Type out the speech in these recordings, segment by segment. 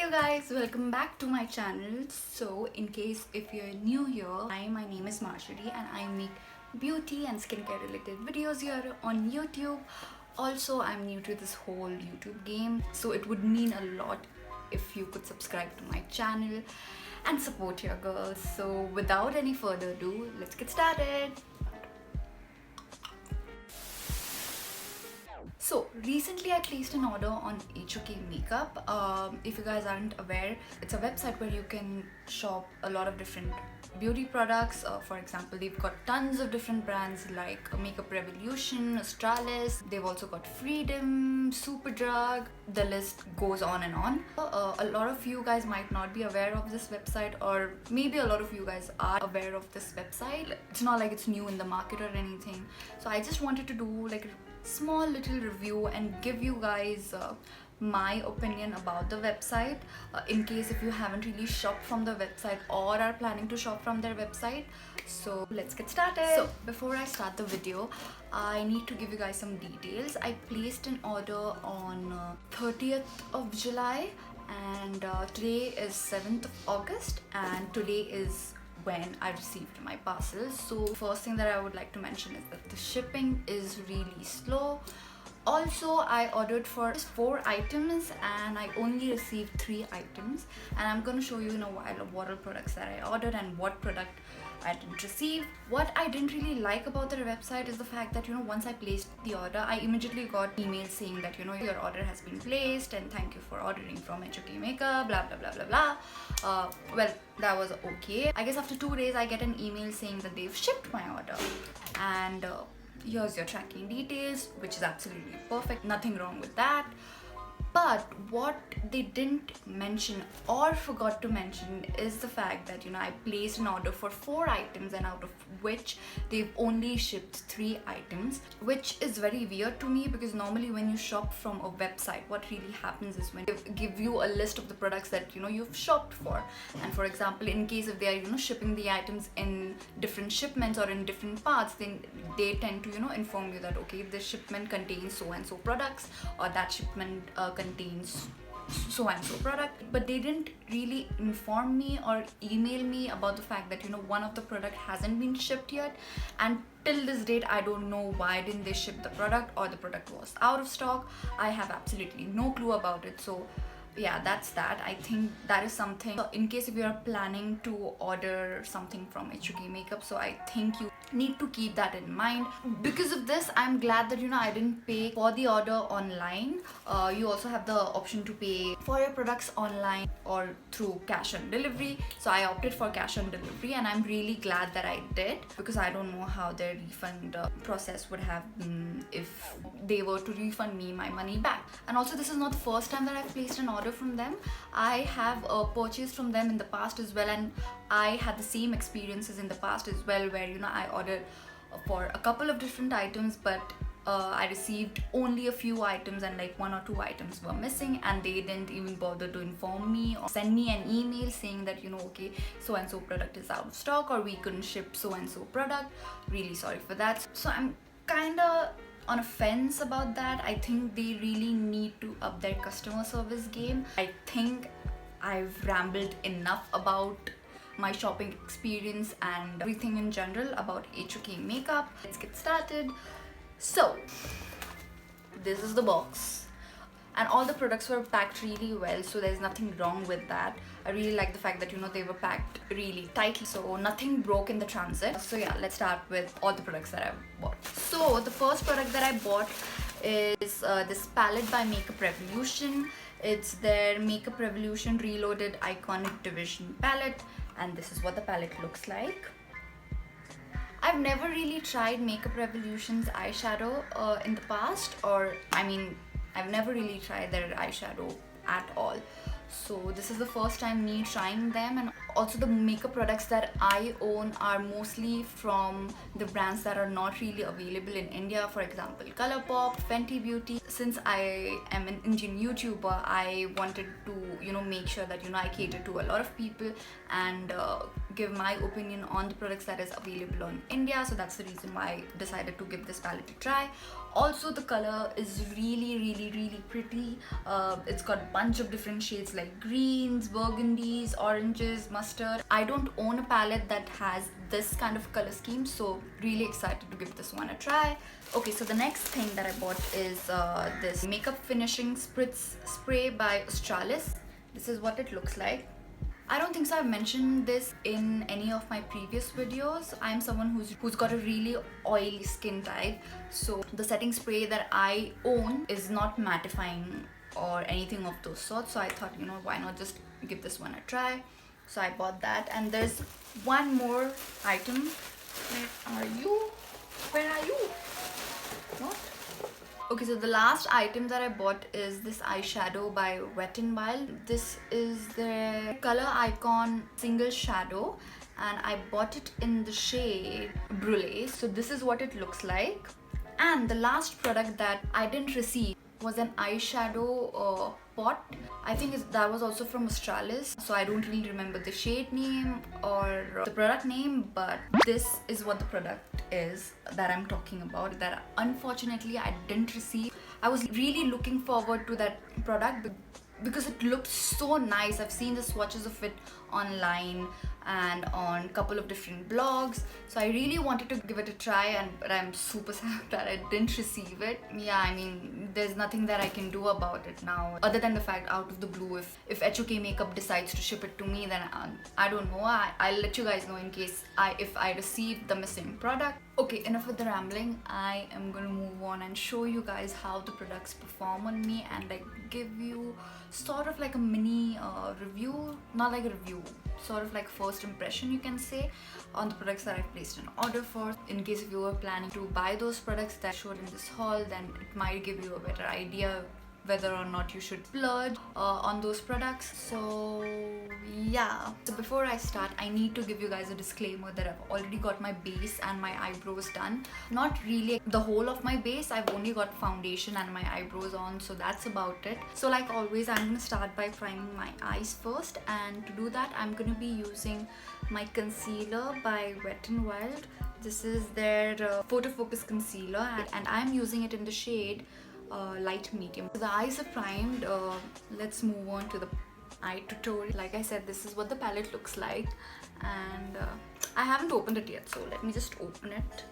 Hello guys, welcome back to my channel. So in case if you're new here, my name is Marjorie and I make beauty and skincare related videos here on YouTube. Also, I'm new to this whole YouTube game, so it would mean a lot if you could subscribe to my channel and support your girls. So without any further ado, let's get started. So recently I placed an order on HOK Makeup. If you guys aren't aware, it's a website where you can shop a lot of different beauty products. For example, they've got tons of different brands like Makeup Revolution, Australis. They've also got Freedom, Superdrug. The list goes on and on. A lot of you guys might not be aware of this website, or maybe a lot of you guys are aware of this website. It's not like it's new in the market or anything. So I just wanted to do like a small little review and give you guys my opinion about the website, in case if you haven't really shopped from the website or are planning to shop from their website. So let's get started. So before I start the video, I need to give you guys some details. I placed an order on 30th of July and today is 7th of August and today is when I received my parcel. So first thing that I would like to mention is that the shipping is really slow. Also, I ordered for 4 items and I only received 3 items, and I'm going to show you in a while what are products that I ordered and what product I didn't receive. What I didn't really like about their website is the fact that once I placed the order, I immediately got emails saying that your order has been placed and thank you for ordering from HOK Makeup, blah blah blah blah blah. Well, that was okay. I guess after 2 days I get an email saying that they've shipped my order and here's your tracking details, which is absolutely perfect, nothing wrong with that. But what they didn't mention or forgot to mention is the fact that I placed an order for 4 items and out of which they've only shipped 3 items, which is very weird to me, because normally when you shop from a website, what really happens is when they give you a list of the products that you've shopped for, and for example, in case if they are shipping the items in different shipments or in different parts, then they tend to inform you that okay, this shipment contains so and so products, or that shipment contains so and so product. But they didn't really inform me or email me about the fact that one of the product hasn't been shipped yet, and till this date I don't know why didn't they ship the product, or the product was out of stock. I have absolutely no clue about it. So yeah, that's that. I think that is something in case if you are planning to order something from HOK Makeup, so I think you need to keep that in mind. Because of this, I'm glad that I didn't pay for the order online. You also have the option to pay for your products online or through cash on delivery. So I opted for cash on delivery, and I'm really glad that I did, because I don't know how their refund process would have been if they were to refund me my money back. And also, this is not the first time that I've placed an order from them. I have purchased from them in the past as well, and I had the same experiences in the past as well, where I ordered for a couple of different items, but I received only a few items and like 1 or 2 items were missing, and they didn't even bother to inform me or send me an email saying that okay, so and so product is out of stock, or we couldn't ship so and so product. Really sorry for that. So I'm kinda on a fence about that. I think they really need to up their customer service game. I think I've rambled enough about my shopping experience and everything in general about HOK Makeup. Let's get started. So this is the box, and all the products were packed really well, so there's nothing wrong with that. I really like the fact that they were packed really tightly, so nothing broke in the transit. So yeah, let's start with all the products that I bought. So the first product that I bought is this palette by Makeup Revolution. It's their Makeup Revolution Reloaded Iconic Division palette, and this is what the palette looks like. I've never really tried Makeup Revolution's eyeshadow in the past, or I mean, I've never really tried their eyeshadow at all. So this is the first time me trying them. And also, the makeup products that I own are mostly from the brands that are not really available in India. For example, Colourpop, Fenty Beauty. Since I am an Indian YouTuber, I wanted to make sure that I cater to a lot of people and give my opinion on the products that is available in India, so that's the reason why I decided to give this palette a try. Also, the color is really pretty. It's got a bunch of different shades like greens, burgundies, oranges, mustard. I don't own a palette that has this kind of color scheme, so really excited to give this one a try. Okay, so the next thing that I bought is this makeup finishing spritz spray by Australis. This is what it looks like. I don't think so I've mentioned this in any of my previous videos. I'm someone who's got a really oily skin type, so the setting spray that I own is not mattifying or anything of those sorts, so I thought, you know, why not just give this one a try. So I bought that, and there's one more item. Where are you? Where are you? What? Okay, so the last item that I bought is this eyeshadow by Wet n Wild. This is the Color Icon single shadow, and I bought it in the shade Brulee. So this is what it looks like. And the last product that I didn't receive was an eyeshadow pot. I think that was also from Australis, so I don't really remember the shade name or the product name, but this is what the product is that I'm talking about, that unfortunately I didn't receive. I was really looking forward to that product because it looked so nice. I've seen the swatches of it online and on a couple of different blogs, so I really wanted to give it a try, but I'm super sad that I didn't receive it. Yeah, I mean, there's nothing that I can do about it now other than the fact, out of the blue, if HOK Makeup decides to ship it to me, then I don't know. I'll let you guys know in case if I receive the missing product. Okay, enough with the rambling. I am gonna move on and show you guys how the products perform on me, and like give you sort of like a mini review, not like a review, sort of like first impression, you can say, on the products that I've placed an order for. In case if you were planning to buy those products that I showed in this haul, then it might give you a better idea whether or not you should splurge on those products. So yeah, so before I start, I need to give you guys a disclaimer that I've already got my base and my eyebrows done. Not really the whole of my base, I've only got foundation and my eyebrows on, so that's about it. So like always, I'm gonna start by priming my eyes first, and to do that I'm gonna be using my concealer by Wet n Wild. This is their photo focus concealer, and I'm using it in the shade light medium. So the eyes are primed. Let's move on to the eye tutorial. Like I said, this is what the palette looks like, and I haven't opened it yet, so let me just open it.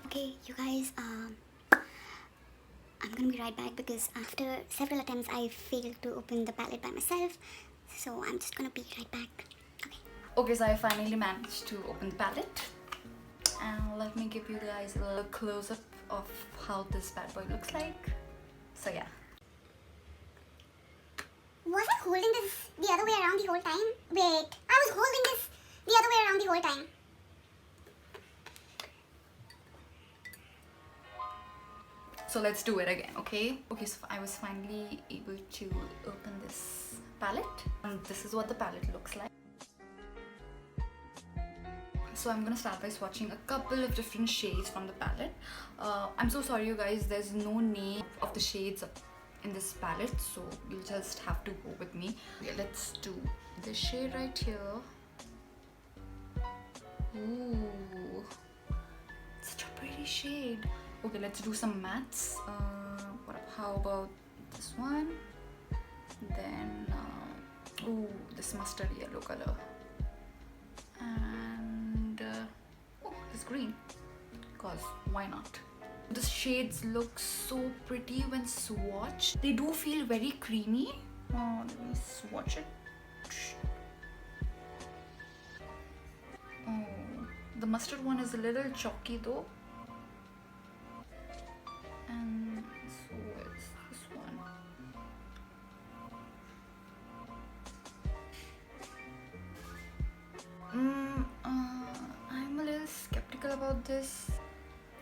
Okay, you guys, I'm gonna be right back because after several attempts I failed to open the palette by myself, so I'm just gonna be right back. Okay, so I finally managed to open the palette, and let me give you guys a little close-up of how this bad boy looks like. So yeah. Was I holding this the other way around the whole time? Wait, I was holding this the other way around the whole time. So let's do it again, okay? Okay, so I was finally able to open this palette, and this is what the palette looks like. So I'm gonna start by swatching a couple of different shades from the palette. I'm so sorry you guys, there's no name of the shades in this palette, so you'll just have to go with me. Okay, let's do this shade right here. Ooh, such a pretty shade. Okay, let's do some mattes. How about this one? Then, ooh, this mustard yellow color. And, oh, this green. Because why not? The shades look so pretty when swatched. They do feel very creamy. Let me swatch it. Oh, the mustard one is a little chalky though. And so it's this one. I'm a little skeptical about this.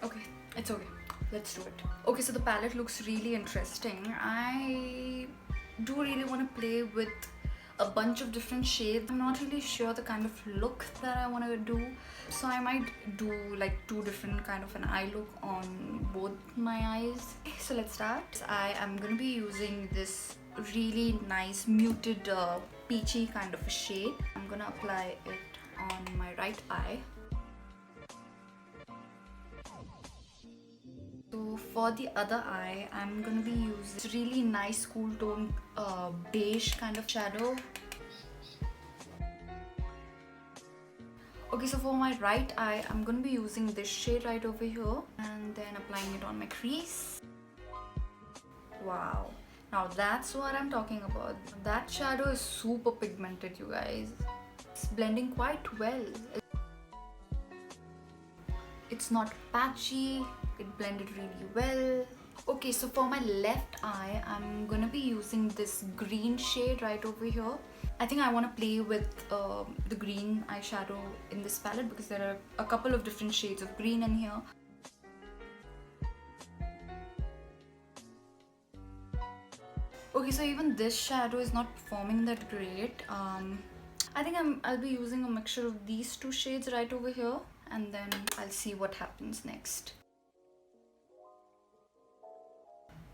Okay, it's okay. Let's do it. Okay, so the palette looks really interesting. I do really want to play with a bunch of different shades. I'm not really sure the kind of look that I want to do, so I might do like 2 different kind of an eye look on both my eyes. Okay, so let's start. I am gonna be using this really nice muted peachy kind of a shade. I'm gonna apply it on my right eye. So for the other eye, I'm gonna be using this really nice cool tone beige kind of shadow. Okay, so for my right eye, I'm gonna be using this shade right over here and then applying it on my crease. Wow, now that's what I'm talking about. That shadow is super pigmented, you guys. It's blending quite well. It's not patchy, it blended really well. Okay, so for my left eye, I'm gonna be using this green shade right over here. I think I want to play with the green eyeshadow in this palette because there are a couple of different shades of green in here. Okay, so even this shadow is not performing that great. I think I'll be using a mixture of these 2 shades right over here, and then I'll see what happens next.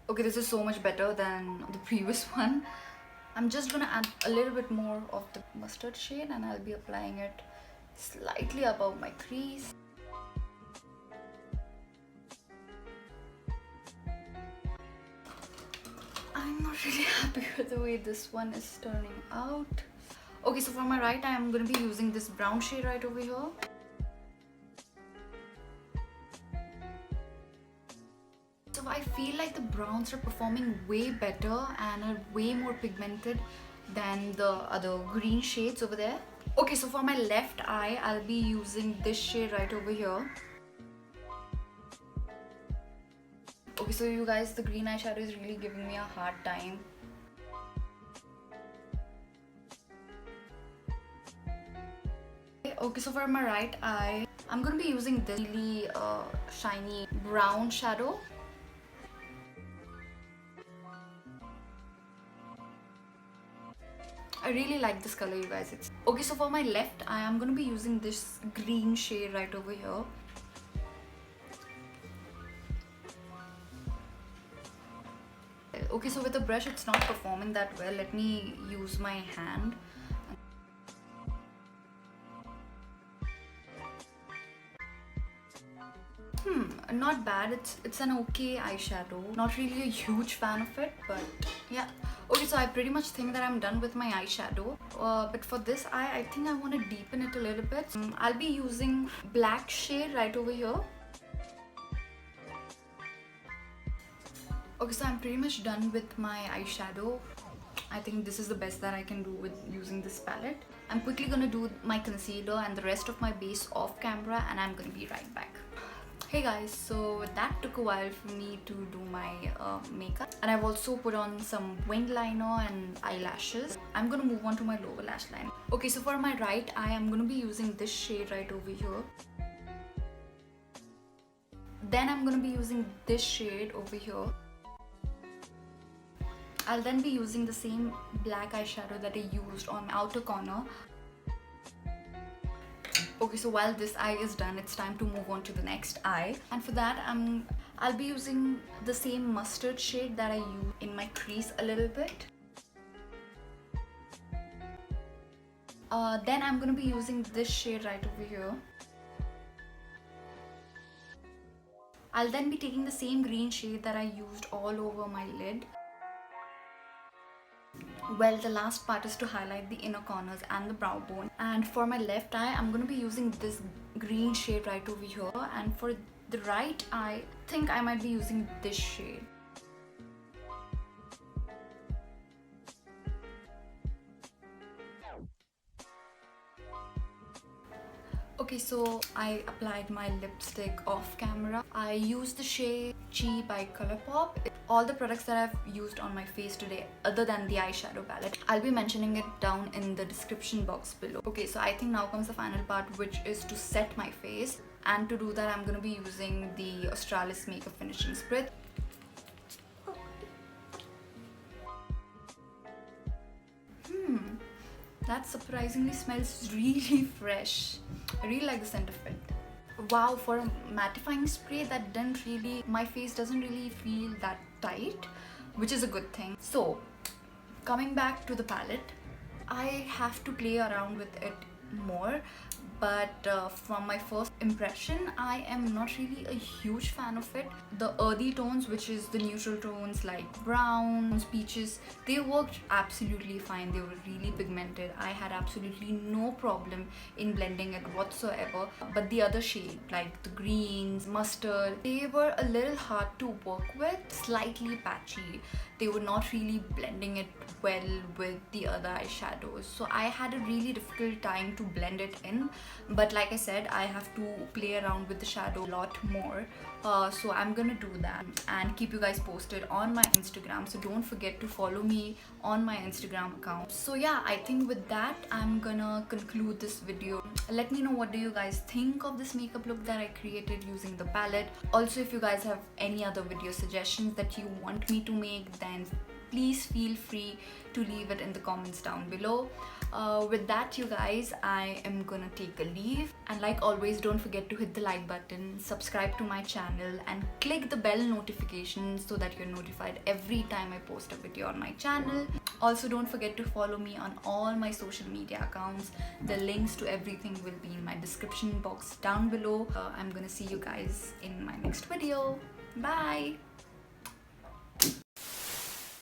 Okay, this is so much better than the previous one. I'm just gonna add a little bit more of the mustard shade and I'll be applying it slightly above my crease. I'm not really happy with the way this one is turning out. Okay, so for my right eye, I'm gonna be using this brown shade right over here. So I feel like the browns are performing way better and are way more pigmented than the other green shades over there. Okay, so for my left eye, I'll be using this shade right over here. Okay, so you guys, the green eyeshadow is really giving me a hard time. Okay, so for my right eye, I'm gonna be using this really shiny brown shadow. I really like this color, you guys. Okay, so for my left eye, I'm gonna be using this green shade right over here. Okay, so with the brush, it's not performing that well. Let me use my hand. Not bad. It's an okay eyeshadow. Not really a huge fan of it, but yeah. Okay, so I pretty much think that I'm done with my eyeshadow. But for this eye, I think I want to deepen it a little bit. I'll be using black shade right over here. Okay, so I'm pretty much done with my eyeshadow. I think this is the best that I can do with using this palette. I'm quickly gonna do my concealer and the rest of my base off camera, and I'm gonna be right back. Hey guys, so that took a while for me to do my makeup, and I've also put on some wing liner and eyelashes. I'm gonna move on to my lower lash line. Okay, so for my right eye, I'm gonna be using this shade right over here. Then I'm gonna be using this shade over here. I'll then be using the same black eyeshadow that I used on my outer corner. Okay, so while this eye is done, it's time to move on to the next eye. And for that, I'll be using the same mustard shade that I used in my crease a little bit. Then I'm gonna be using this shade right over here. I'll then be taking the same green shade that I used all over my lid. Well, the last part is to highlight the inner corners and the brow bone. And for my left eye, I'm going to be using this green shade right over here. And for the right eye, I think I might be using this shade. Okay, so I applied my lipstick off camera. I used the shade Chi by Colourpop. All the products that I've used on my face today, other than the eyeshadow palette, I'll be mentioning it down in the description box below. Okay, so I think now comes the final part, which is to set my face. And to do that, I'm going to be using the Australis Makeup Finishing Spritz. that surprisingly smells really fresh. I really like the scent of it. Wow, for a mattifying spray, that didn't really, my face doesn't really feel that tight, which is a good thing. So coming back to the palette, I have to play around with it more, but from my first impression, I am not really a huge fan of it. The earthy tones, which is the neutral tones like browns, peaches, they worked absolutely fine. They were really pigmented. I had absolutely no problem in blending it whatsoever. But the other shade, like the greens, mustard, they were a little hard to work with, slightly patchy. They were not really blending it well with the other eyeshadows, so I had a really difficult time to blend it in. But like I said, I have to play around with the shadow a lot more, so I'm gonna do that and keep you guys posted on my Instagram. So don't forget to follow me on my Instagram account. So yeah, I think with that I'm gonna conclude this video. Let me know what do you guys think of this makeup look that I created using the palette. Also, if you guys have any other video suggestions that you want me to make, then please feel free to leave it in the comments down below. With that, you guys, I am gonna take a leave, and like always, don't forget to hit the like button, subscribe to my channel, and click the bell notification so that you're notified every time I post a video on my channel. Also, don't forget to follow me on all my social media accounts. The links to everything will be in my description box down below. I'm gonna see you guys in my next video. Bye.